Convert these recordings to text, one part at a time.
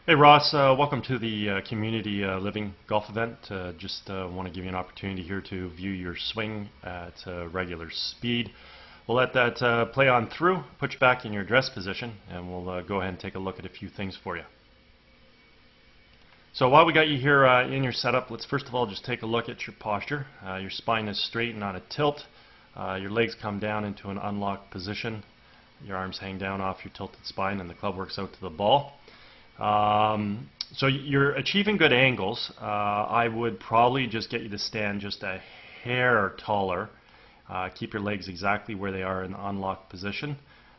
Hey Ross, welcome to the community living golf event. Just want to give you an opportunity here to view your swing at regular speed. We'll let that play on through, put you back in your address position, and we'll go ahead and take a look at a few things for you. So while we got you here in your setup, let's first of all just take a look at your posture. Your spine is straight and on a tilt. Your legs come down into an unlocked position. Your arms hang down off your tilted spine and the club works out to the ball. So you're achieving good angles. I would probably just get you to stand just a hair taller. Keep your legs exactly where they are in the unlocked position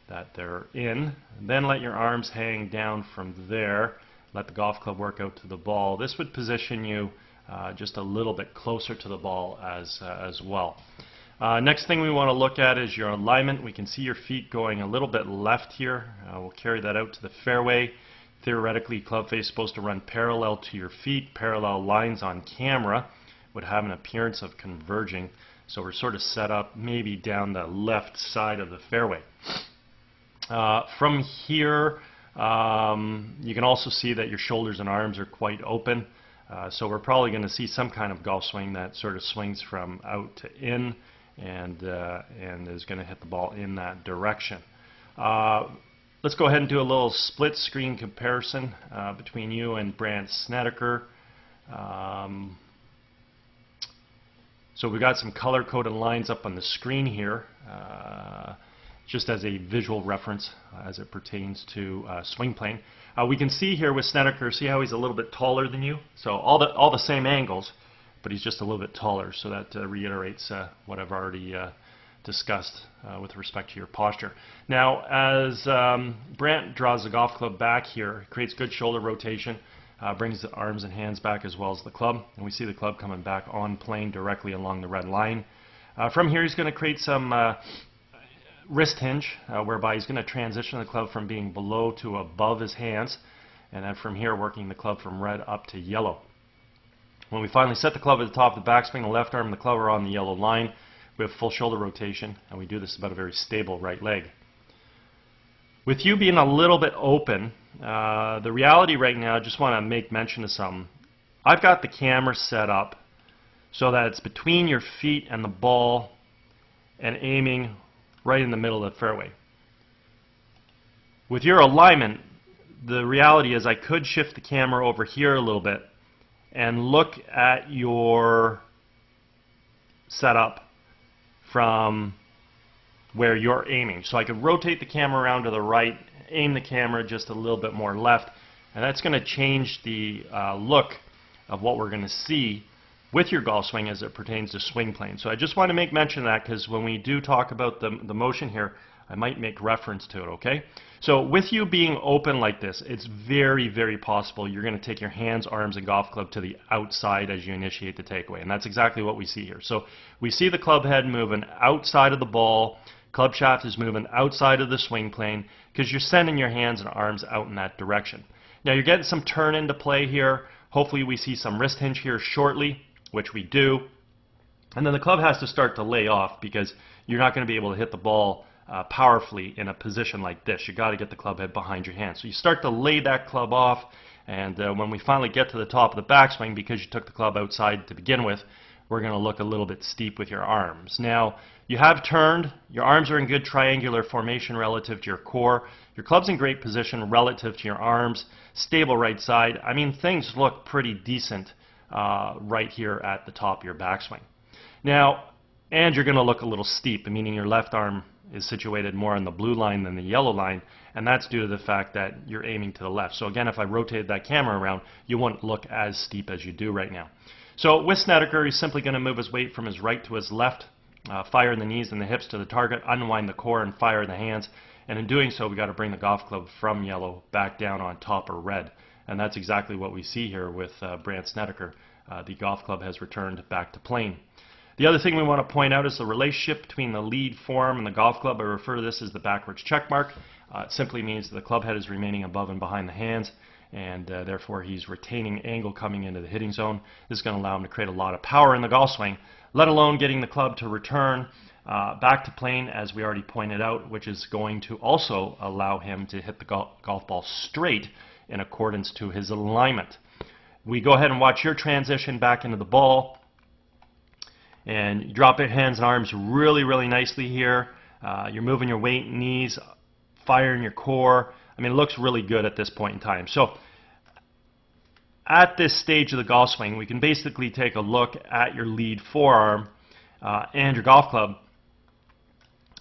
that they're in. Then let your arms hang down from there. Let the golf club work out to the ball. This would position you just a little bit closer to the ball as well. Next thing we want to look at is your alignment. We can see your feet going a little bit left here. We'll carry that out to the fairway. Theoretically, club face is supposed to run parallel to your feet. Parallel lines on camera would have an appearance of converging. So we're sort of set up maybe down the left side of the fairway. From here, you can also see that your shoulders and arms are quite open. So we're probably going to see some kind of golf swing that sort of swings from out to in and is going to hit the ball in that direction. Let's go ahead and do a little split screen comparison between you and Brandt Snedeker. So we've got some color-coded lines up on the screen here, just as a visual reference as it pertains to swing plane. We can see here with Snedeker, see how he's a little bit taller than you? So all the same angles, but he's just a little bit taller, so that reiterates what I've already discussed with respect to your posture. Now, as Brandt draws the golf club back here, creates good shoulder rotation, brings the arms and hands back as well as the club, and we see the club coming back on plane directly along the red line. From here, he's going to create some wrist hinge, whereby he's going to transition the club from being below to above his hands, and then from here working the club from red up to yellow. When we finally set the club at the top of the backswing, the left arm and the club are on the yellow line. We have full shoulder rotation, and we do this about a very stable right leg. With you being a little bit open, the reality right now, I just want to make mention of something. I've got the camera set up so that it's between your feet and the ball and aiming right in the middle of the fairway. With your alignment, the reality is I could shift the camera over here a little bit and look at your setup from where you're aiming. So I could rotate the camera around to the right, aim the camera just a little bit more left, and that's going to change the look of what we're going to see with your golf swing as it pertains to swing plane. So I just want to make mention of that, because when we do talk about the motion here, I might make reference to it, okay? So with you being open like this, it's very, very possible you're going to take your hands, arms, and golf club to the outside as you initiate the takeaway. And that's exactly what we see here. So we see the club head moving outside of the ball. Club shaft is moving outside of the swing plane because you're sending your hands and arms out in that direction. Now you're getting some turn into play here. Hopefully we see some wrist hinge here shortly, which we do. And then the club has to start to lay off, because you're not going to be able to hit the ball powerfully in a position like this. You got to get the club head behind your hand. So you start to lay that club off, and when we finally get to the top of the backswing, because you took the club outside to begin with, we're going to look a little bit steep with your arms. Now, you have turned, your arms are in good triangular formation relative to your core, your club's in great position relative to your arms, stable right side. I mean, things look pretty decent right here at the top of your backswing. Now, and you're going to look a little steep, meaning your left arm is situated more on the blue line than the yellow line, and that's due to the fact that you're aiming to the left. So again, if I rotated that camera around, you wouldn't look as steep as you do right now. So with Snedeker, he's simply going to move his weight from his right to his left, fire in the knees and the hips to the target, unwind the core, and fire in the hands. And in doing so, we got to bring the golf club from yellow back down on top of red. And that's exactly what we see here with Brandt Snedeker. The golf club has returned back to plane. The other thing we want to point out is the relationship between the lead form and the golf club. I refer to this as the backwards check mark. It simply means the club head is remaining above and behind the hands, and therefore he's retaining angle coming into the hitting zone. This is going to allow him to create a lot of power in the golf swing, let alone getting the club to return back to plane, as we already pointed out, which is going to also allow him to hit the golf ball straight in accordance to his alignment. We go ahead and watch your transition back into the ball, and you drop your hands and arms really, really nicely here. You're moving your weight and knees, firing your core. I mean, it looks really good at this point in time. So at this stage of the golf swing, we can basically take a look at your lead forearm and your golf club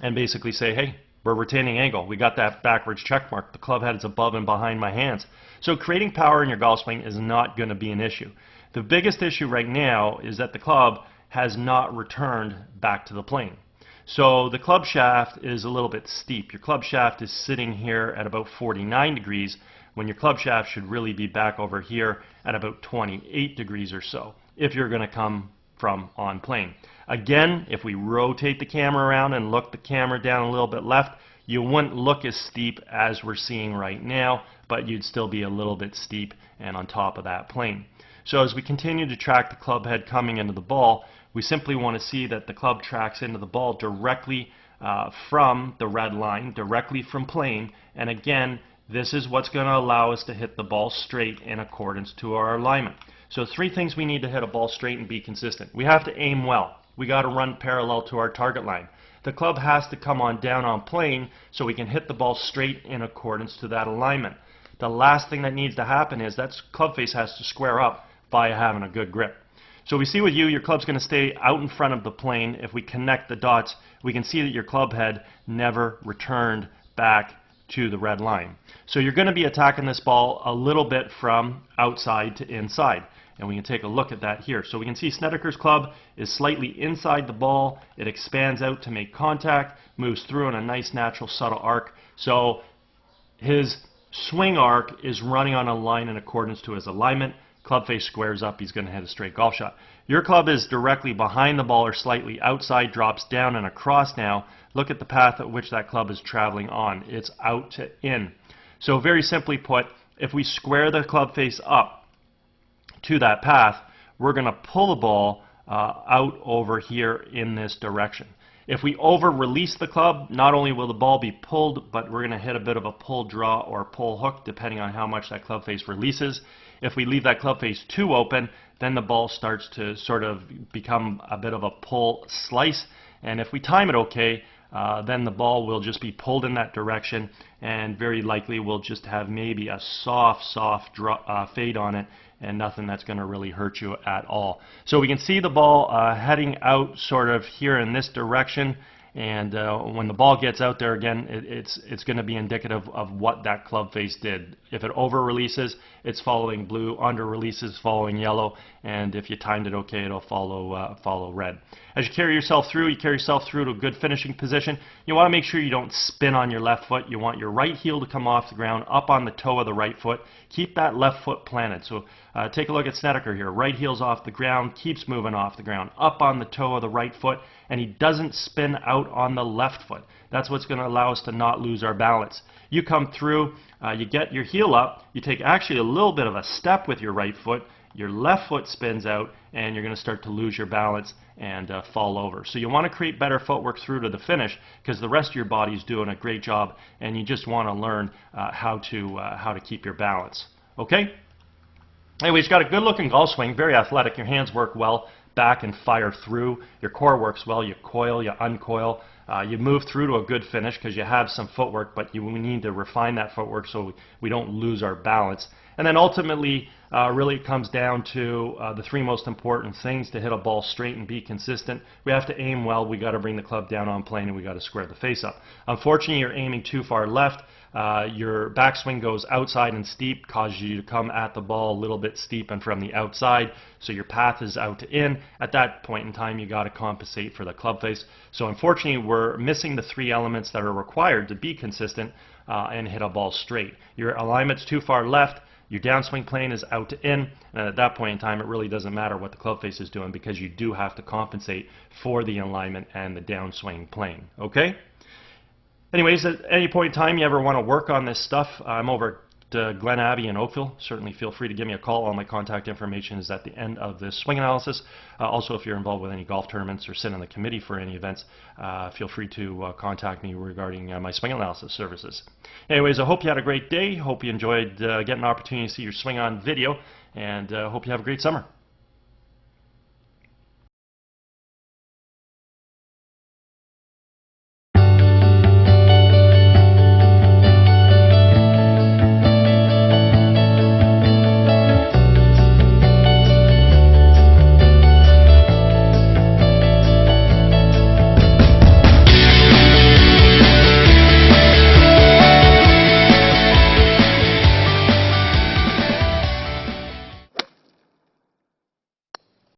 and basically say, hey, we're retaining angle. We got that backwards check mark. The club head is above and behind my hands. So creating power in your golf swing is not going to be an issue. The biggest issue right now is that the club has not returned back to the plane. So the club shaft is a little bit steep. Your club shaft is sitting here at about 49 degrees when your club shaft should really be back over here at about 28 degrees or so if you're going to come from on plane. Again, if we rotate the camera around and look the camera down a little bit left, you wouldn't look as steep as we're seeing right now, but you'd still be a little bit steep and on top of that plane. So as we continue to track the club head coming into the ball, we simply want to see that the club tracks into the ball directly from the red line, directly from plane, and again, this is what's going to allow us to hit the ball straight in accordance to our alignment. So 3 things we need to hit a ball straight and be consistent. We have to aim well. We got to run parallel to our target line. The club has to come on down on plane so we can hit the ball straight in accordance to that alignment. The last thing that needs to happen is that club face has to square up by having a good grip. So we see with you, your club's going to stay out in front of the plane. If we connect the dots, we can see that your club head never returned back to the red line. So you're going to be attacking this ball a little bit from outside to inside. And we can take a look at that here. So we can see Snedeker's club is slightly inside the ball. It expands out to make contact, moves through in a nice natural subtle arc. So his swing arc is running on a line in accordance to his alignment. Club face squares up, he's going to hit a straight golf shot. Your club is directly behind the ball or slightly outside, drops down and across now. Look at the path at which that club is traveling on. It's out to in. So very simply put, if we square the club face up to that path, we're going to pull the ball out over here in this direction. If we over-release the club, not only will the ball be pulled, but we're going to hit a bit of a pull draw or pull hook depending on how much that club face releases. If we leave that club face too open, then the ball starts to sort of become a bit of a pull slice. And if we time it okay, then the ball will just be pulled in that direction, and very likely we'll just have maybe a soft fade on it, and nothing that's going to really hurt you at all. So we can see the ball heading out sort of here in this direction, and when the ball gets out there again, it's going to be indicative of what that club face did. If it over releases, it's following blue, under releases following yellow, and if you timed it okay, it'll follow red. As you carry yourself through to a good finishing position. You want to make sure you don't spin on your left foot. You want your right heel to come off the ground, up on the toe of the right foot. Keep that left foot planted. So take a look at Snedeker here. Right heel's off the ground, keeps moving off the ground, up on the toe of the right foot, and he doesn't spin out on the left foot. That's what's going to allow us to not lose our balance. You come through, you get your heel up, you take actually a little bit of a step with your right foot, your left foot spins out, and you're going to start to lose your balance and fall over. So you want to create better footwork through to the finish, because the rest of your body's doing a great job, and you just want to learn how to keep your balance. Okay? Anyway, you've got a good looking golf swing, very athletic. Your hands work well, back and fire through. Your core works well. You coil, you uncoil. You move through to a good finish because you have some footwork, but we need to refine that footwork so we don't lose our balance. And then ultimately, really it comes down to the 3 most important things to hit a ball straight and be consistent. We have to aim well. We got to bring the club down on plane, and we got to square the face up. Unfortunately, you're aiming too far left. Your backswing goes outside and steep, causes you to come at the ball a little bit steep and from the outside, so your path is out to in. At that point in time, you got to compensate for the club face. So unfortunately, we're missing the 3 elements that are required to be consistent and hit a ball straight. Your alignment's too far left. Your downswing plane is out to in, and at that point in time it really doesn't matter what the club face is doing, because you do have to compensate for the alignment and the downswing plane. Okay? Anyways, at any point in time you ever want to work on this stuff, I'm over Glen Abbey and Oakville, certainly feel free to give me a call. All my contact information is at the end of this swing analysis. Also, if you're involved with any golf tournaments or sit on the committee for any events, feel free to contact me regarding my swing analysis services. Anyways, I hope you had a great day. Hope you enjoyed getting an opportunity to see your swing on video, and hope you have a great summer.